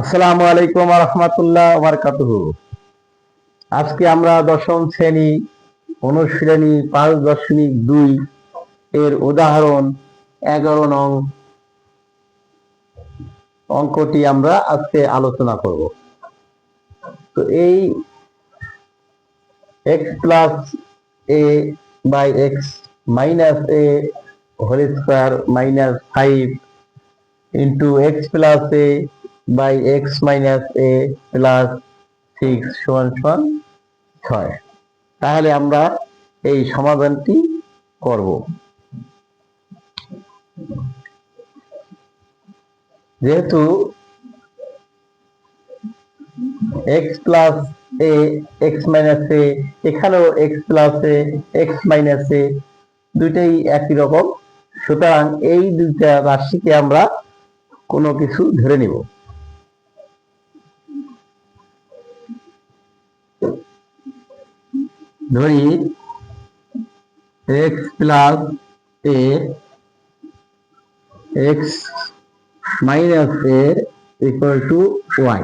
আসসালামু আলাইকুম ওয়া রাহমাতুল্লাহি ওয়া বারাকাতুহু। আজকে আমরা দশম শ্রেণী অনুশীলনী 5.2 এর উদাহরণ 11 নং অঙ্কটি আমরা আজকে আলোচনা করব। তো এই x plus a by x minus a whole square minus 5 into x plus a by x minus a plus 6 সমান সমান 6। তাহলে আমরা এই সমাধানটি করব। যেহেতু x plus a x minus a এখানেও x plus a x minus a দুইটাই একই রকম, সুতরাং এই দুইটা রাশিকে আমরা কোনো কিছু ধরে নিব। ধরি x plus a x minus a equal to y,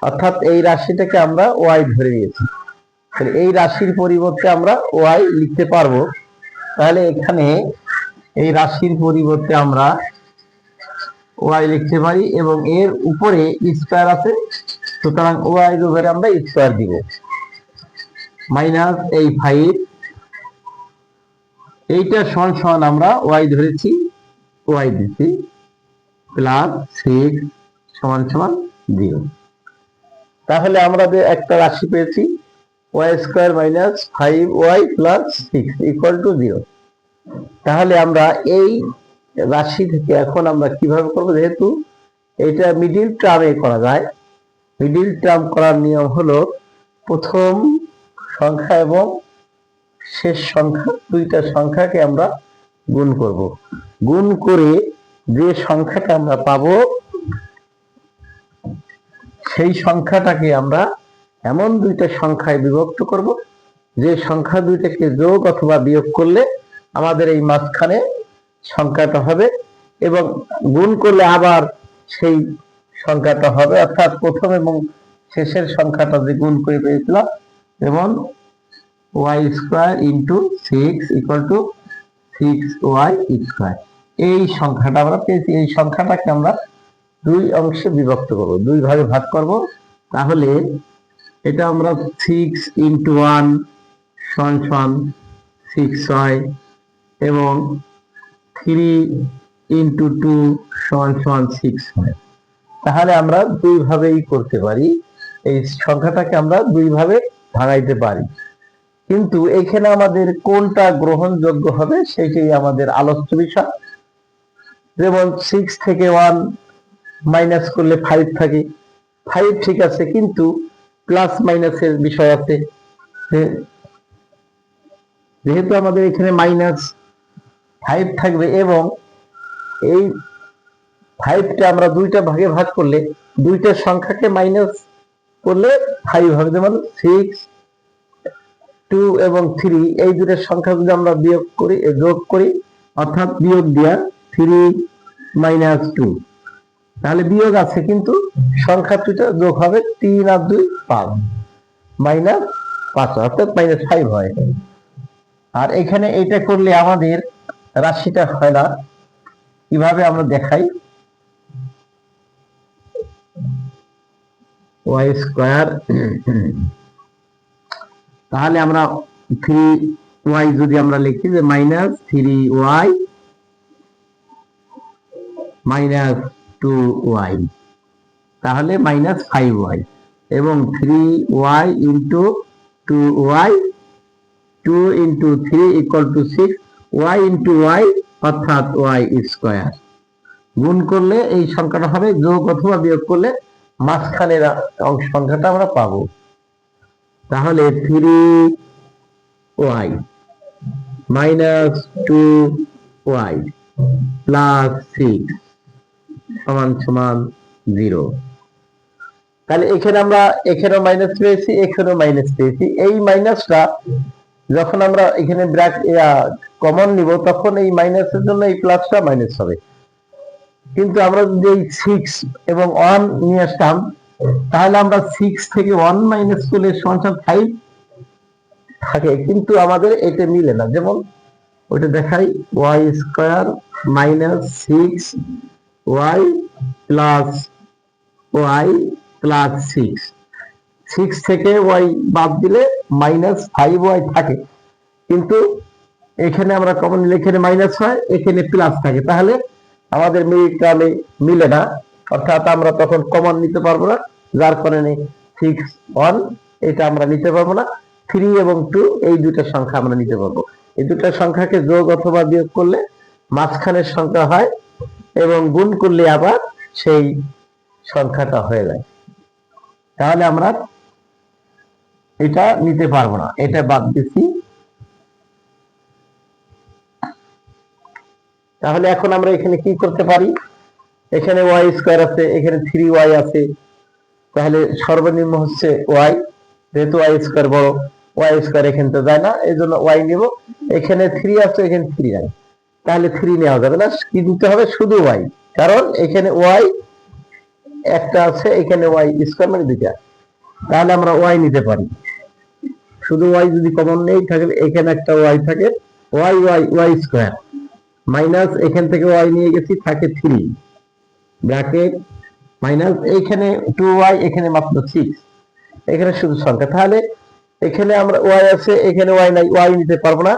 অর্থাৎ এই রাশিটাকে আমরা y ধরে নিয়েছি। এই রাশির পরিবর্তে আমরা y লিখতে পারবো। তাহলে এখানে এই রাশির পরিবর্তে আমরা y লিখতে পারি এবং এর উপরে স্কয়ার আছে, সুতরাং y এর উপরে আমরা স্কয়ার দিব। মাইনাস এই 5 এইটা সমান সমান আমরা y ধরেছি, y দিছি, প্লাস 6 সমান সমান 0। তাহলে আমরা একটা রাশি পেয়েছি y square minus 5y plus 6 equal to 0। তাহলে আমরা এই রাশি থেকে এখন আমরা কিভাবে করব, যেহেতু এটা মিডিল টার্মে করা যায়। মিডিল টার্ম করার নিয়ম হলো প্রথম সংখ্যা এবং শেষ সংখ্যা দুইটা সংখ্যাকে আমরা গুণ করব। গুণ করে যে সংখ্যাটা আমরা পাবো সেই সংখ্যাটাকে আমরা এমন দুইটা সংখ্যায় বিভক্ত করব যে সংখ্যা দুইটাকে যোগ অথবা বিয়োগ করলে আমাদের এই মাঝখানে সংখ্যাটা হবে এবং গুণ করলে আবার সেই সংখ্যাটা হবে, অর্থাৎ প্রথম এবং শেষের সংখ্যাটা যে গুণ করে পেয়েছিলাম, যেমন y square into 6 equal to 6y square. এই সংখ্যাটা আমরা পেয়েছি। এই সংখ্যাটাকে আমরা দুই অংশে বিভক্ত করব, দুই ভাগে ভাগ করব। তাহলে এটা আমরা 6 ইন্টু 1 সমান সমান 6 হয় এবং 3 ইন্টু 2 সমান সমান 6 হয়। তাহলে আমরা দুই ভাবেই করতে পারি, এই সংখ্যাটাকে আমরা দুই ভাবে ভাগাইতে পারি। কিন্তু এখানে আমাদের কোনটা গ্রহণযোগ্য হবে সেটাই আমাদের আলোচ্য বিষয়। যেমন 6 থেকে 1 মাইনাস করলে 5 থাকে, 5 ঠিক আছে, কিন্তু প্লাস মাইনাসের বিষয় আছে। যেহেতু আমাদের এখানে মাইনাস 5 থাকবে এবং এই 5টা আমরা দুইটা ভাগে ভাগ করলে দুইটা সংখ্যাকে মাইনাস করলে 5 হবে। যেমন 6, 2 এবং 3 এই দুইটা সংখ্যা যদি আমরা বিয়োগ করি, যোগ করি, অর্থাৎ বিয়োগ দিয়া 3 মাইনাস 2, তাহলে বিয়োগ আছে কিন্তু সংখ্যা দুইটা যোগ হবে, 3 আর 2 5, মাইনাস 5 অর্থাৎ মাইনাস 5 হয়। আর এখানে এটা করলে আমাদের রাশিটা হয় না। কিভাবে আমরা দেখাই, y স্কয়ার, তাহলে আমরা 3y যদি আমরা লিখি যে মাইনাস 3y মাইনাস 2y, তাহলে মাইনাস 5y এবং 3y into 2y, 2 into 3 equal to 6, y into y অর্থাৎ y স্কয়ার। গুণ করলে এই সংখ্যাটা হবে, যোগ অথবা বিয়োগ করলে মাঝখানের অংশ সংখ্যাটা আমরা পাবো। তাহলে 3y মাইনাস 2y প্লাস 6 সমান সমান 0। তাহলে এখানে আমরা এখানেও মাইনাস পেয়েছি, এখানেও মাইনাস পেয়েছি। এই মাইনাসটা যখন আমরা এখানে কমন নিব তখন এই মাইনাসের জন্য এই প্লাসটা মাইনাস হবে। কিন্তু আমরা যদি এই 6 এবং 1 নিয়ে আসতাম, তাহলে আমরা 6 থেকে 1 মাইনাস করলে সমান 5 থাকে, কিন্তু আমাদের এটা মিলে না। যেমন ওটা দেখাই, Y square minus 6y plus Y plus 6 থেকে ওয়াই বাদ দিলে -5y থাকে, কিন্তু এখানে আমরা কমন নিলে এখানে মাইনাস হয়, এখানে প্লাস থাকে, তাহলে আমাদের মিলটালে মিলে না, অর্থাৎ আমরা তখন কমন নিতে পারবো না, যার কারণে 6 1 এটা আমরা নিতে পারবো না। 3 এবং 2 এই দুটো সংখ্যা আমরা নিতে পারবো। এই দুটো সংখ্যাকে যোগ অথবা বিয়োগ করলে মাঝখানের সংখ্যা হয়, এবং গুণ করলে আবার সেই সংখ্যাটা হয়ে যায়। তাহলে আমরা এটা নিতে পারবো না, এটা বাদ দিচ্ছি। তাহলে এখন আমরা এখানে কি করতে পারি, এখানে ওয়াই স্কোয়ার আছে, এখানে 3y আছে, তাহলে সর্বনিম্ন হচ্ছে ওয়াই, যেহেতু ওয়াই স্কোয়ার বড়, ওয়াই স্কোয়ার এখানে তো যায় না, এই জন্য ওয়াই নিব। এখানে 3 আছে, এখানে 3 নাই, তাহলে 3 নেওয়া যাবে না, কি দিতে হবে, শুধু ওয়াই, কারণ এখানে ওয়াই একটা আছে, এখানে ওয়াই স্কোয়ার মানে দুইটা, তাহলে আমরা ওয়াই নিতে পারি। শুধু ওয়াই যদি কমন নেই থাকে, এখানে একটা ওয়াই থাকে, Y Y Y square minus এখান থেকে ওয়াই নিয়ে গেছি, থাকে 3 ব্র্যাকেট মাইনাস এখানে 2y, এখানে মাত্র 6, এখানে শুধু সংখ্যা, তাহলে এখানে আমরা ওয়াই আছে, এখানে ওয়াই নাই, ওয়াই নিতে পারবো না।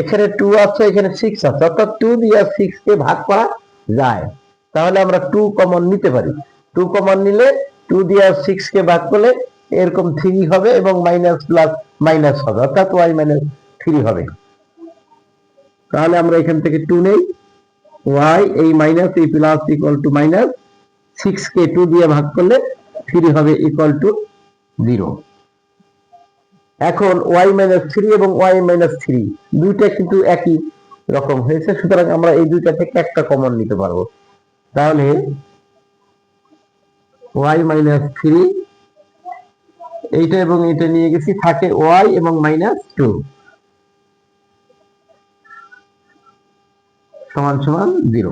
এখানে 2 আছে, এখানে 6 আছে, অর্থাৎ 2 দিয়ে 6 কে ভাগ করা যায়, তাহলে আমরা 2 কমন নিতে পারি। 2 কমন নিলে 2 দিয়ে 6 কে ভাগ করলে এরকম 3 হবে, এবং মাইনাস প্লাস মাইনাস হবে, অর্থাৎ ওয়াই মাইনাস 3 হবে। তাহলে আমরা এখান থেকে 2 নেই, ওয়াই এই মাইনাস এই প্লাস ইকুয়াল টু মাইনাস, 6 কে 2 দিয়ে ভাগ করলে 3 হবে ইকুয়াল টু 0। এখন y মাইনাস 3 এবং y মাইনাস 3 দুইটা কিন্তু একই রকম হয়েছে, সুতরাং আমরা এই দুইটা থেকে একটা কমন নিতে পারবো। তাহলে y মাইনাস 3 এইটা এবং এটা নিয়ে গেছি, থাকে y এবং মাইনাস 2 সমান সমান 0।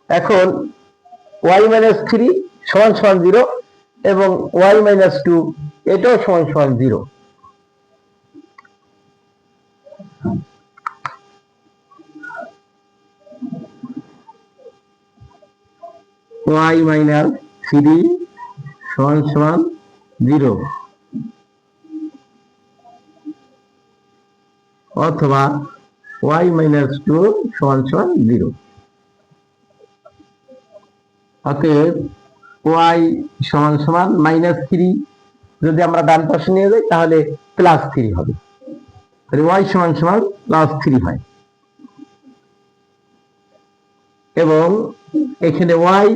এখন y মাইনাস 3 সমান সমান 0 এবং y মাইনাস 2 এটাও সমান সমান 0। y মাইনাস 3 সমান সমান 0, অথবা y মাইনাস 2 সমান সমান 0। অতএব y সমান সমান -3 যদি আমরা ডান পাশে নিয়ে যাই, তাহলে +3 হবে, তাহলে y সমান সমান +3 হয়, এবং এখানে y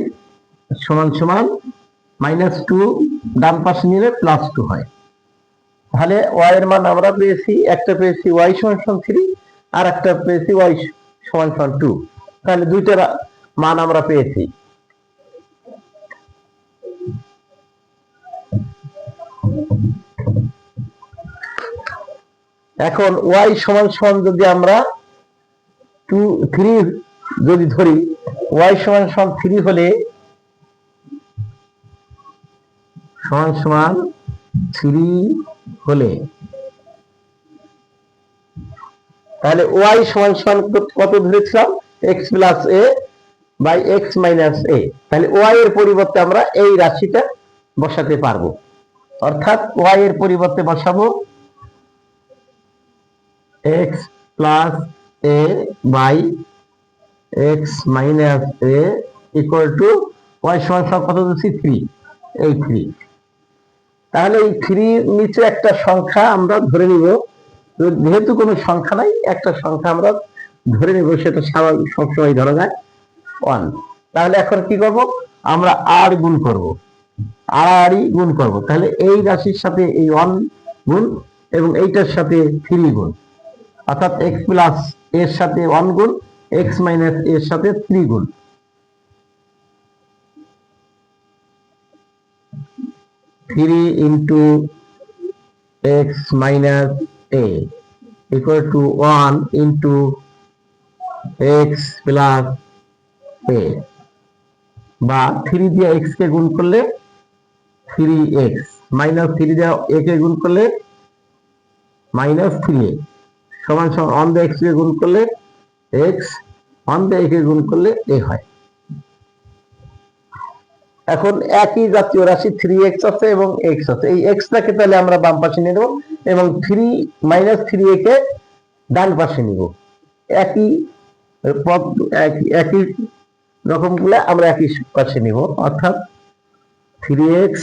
সমান সমান -2 ডান পাশে নিলে +2 হয়। তাহলে y এর মান আমরা পেয়েছি, একটা পেয়েছি y সমান সমান 3, আর একটা পেয়েছি y সমান সমান 2, তাহলে দুইটার মান আমরা পেয়েছি। এখন y সমান সমান যদি আমরা 3 যদি ধরি, y সমান সমান 3 হলে সমান সমান 3 হলে, তাহলে y সমান সমান কত ধরেছিলাম, x plus a by x minus a, তাহলে y এর পরিবর্তে আমরা এই রাশিটা বসাতে পারবো, অর্থাৎ y এর পরিবর্তে বসাবো x plus a by x minus a equal to y সমান সমান কত দিচ্ছি, 3, এই 3। তাহলে এই 3 নিচে একটা সংখ্যা আমরা ধরে নিব, যেহেতু কোনো সংখ্যা নাই, একটা সংখ্যা আমরা ধরে নেব, সেটা স্বাভাবিক সবসময় ধরা যায় 1। তাহলে এখন কি করব, আমরা আর গুণ করব, আর গুণ করব, তাহলে এই রাশির সাথে এই 1 গুণ, এবং এইটার সাথে 3 গুণ, অর্থাৎ x প্লাস এর সাথে 1 গুণ, x মাইনাস এর সাথে 3 গুণ, 3 into x minus a equal to 1 into x plus a, বা 3 দিয়ে x কে গুণ করলে 3x, মাইনাস 3 দিয়ে a কে গুণ করলে মাইনাস 3a, সমান সমান অন দ্য x কে গুণ করলে x, অন দ্য a কে গুণ করলে a হয়। এখন একই জাতীয় রাশি 3x আছে এবং x আছে, এই x টাকে তাহলে আমরা বাম পাশে নিয়ে নেব এবং 3 মাইনাস 3a কে ডান পাশে নিব। একই পদ, একই রকম গুলো আমরা একই পাশে নিব, অর্থাৎ 3x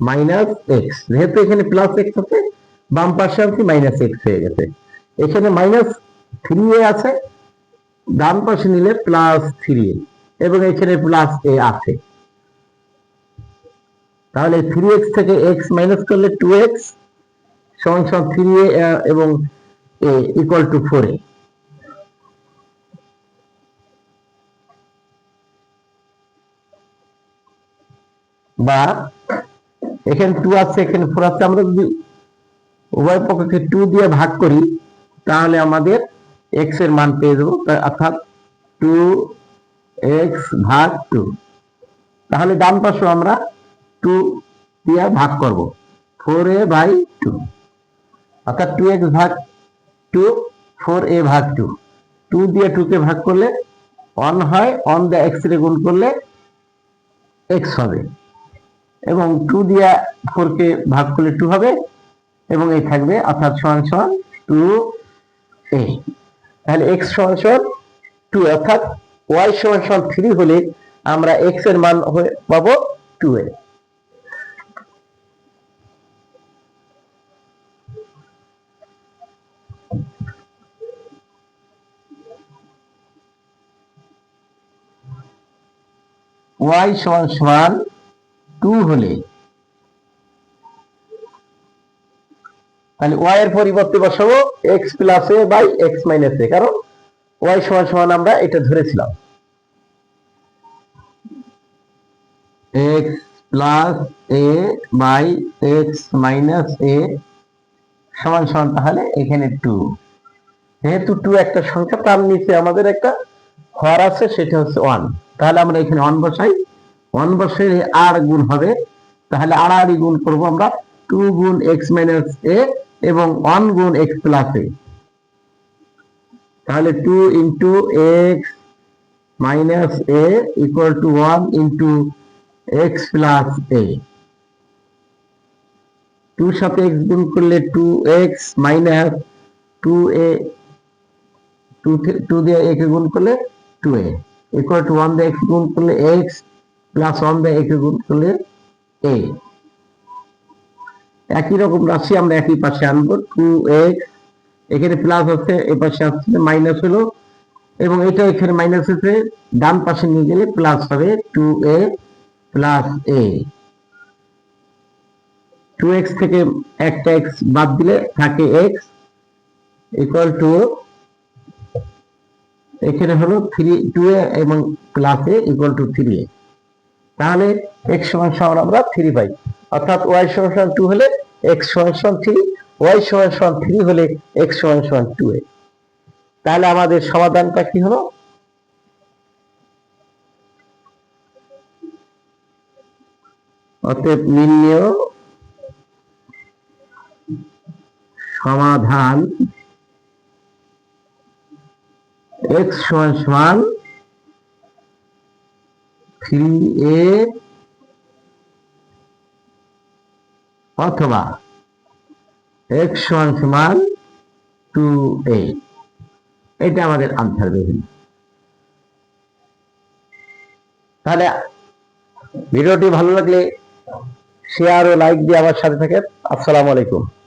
মাইনাস x, যেহেতু এখানে প্লাস x আছে বাম পাশে আর কি মাইনাস x হয়ে গেছে। এখানে মাইনাস 3a আছে, ডান পাশে নিলে প্লাস 3a এবং এখানে প্লাস a আছে। তাহলে 3x থেকে x মাইনাস করলে 2x সমান সমান 3a এবং a ইকুয়াল টু 4a। বা এখানে 2 আছে, এখানে 4 আছে, আমরা যদি উভয় পক্ষকে 2 দিয়ে ভাগ করি তাহলে আমাদের x এর মান পেয়ে যাবো, অর্থাৎ 2x ভাগ 2। তাহলে ডান পাশে আমরা 2 দিয়ে ভাগ করব, 4a বাই 2, অর্থাৎ 2x ভাগ 2, 4a ভাগ 2। 2 দিয়ে 2 কে ভাগ করলে 1 হয়, অন দ্য x রে গুণ করলে x হবে, এবং 2 দিয়ে 4 কে ভাগ করলে 2 হবে এবং এই থাকবে, অর্থাৎ সমান সমান 2a। তাহলে x সমান সমান 2, অর্থাৎ y সমান সমান 3 হলে আমরা x এর মান পাবো 2a। y সমান সমান 2 হলে তাহলে y এর পরিবর্তে বসাবো x plus a by x minus a, কারণ y সমান সমান আমরা এটা ধরেছিলাম x plus a by x minus a সমান সমান, তাহলে এখানে 2, যেহেতু 2 একটা সংখ্যা তার নিচে আমাদের একটা হর আছে সেটা হচ্ছে 1, তাহলে আমরা এখানে 1 বসাই, 1 বসাইলে আর গুণ হবে, তাহলে আড়াআড়ি গুণ করব আমরা, 2 গুণ x মাইনাস a এবং 1 গুণ x প্লাস a, তাহলে 2 into x minus a equal two 1 into x plus a। 2 সাথে x গুণ করলে 2x মাইনাস 2a, 2 দিয়ে a কে গুণ করলে 2a ইকুয়াল টু 1 দিয়ে x গুণ করলে x প্লাস 1 দিয়ে a কে গুণ করলে a। একই রকম রাশি আমরা একই পাশে আনবো, 2x এখানে প্লাস আছে, এই পাশে আসছে মাইনাস হলো, এবং এটা এখানে মাইনাস আছে, ডান পাশে নিয়ে গেলে প্লাস হবে, 2a প্লাস a। 2x থেকে একটা x বাদ দিলে থাকে x ইকুয়াল টু, এখানে হলো 2a এবং plus a equal two 3a। তাহলে x সমান সমান আমরা 3 পাই, অর্থাৎ y সমান সমান 2 হলে x সমান সমান 3, y সমান সমান 3 হলে x সমান সমান 2a। তাহলে আমাদের সমাধানটা কি হলো? অতএব নির্ণেয় সমাধান x সমান সমান 3a অথবা x সমান সমান 2a, এটা আমাদের আনসার বেরিয়ে। তাহলে ভিডিওটি ভালো লাগলে শেয়ার ও লাইক দিয়ে আমার সাথে থাকেন। আসসালামু আলাইকুম।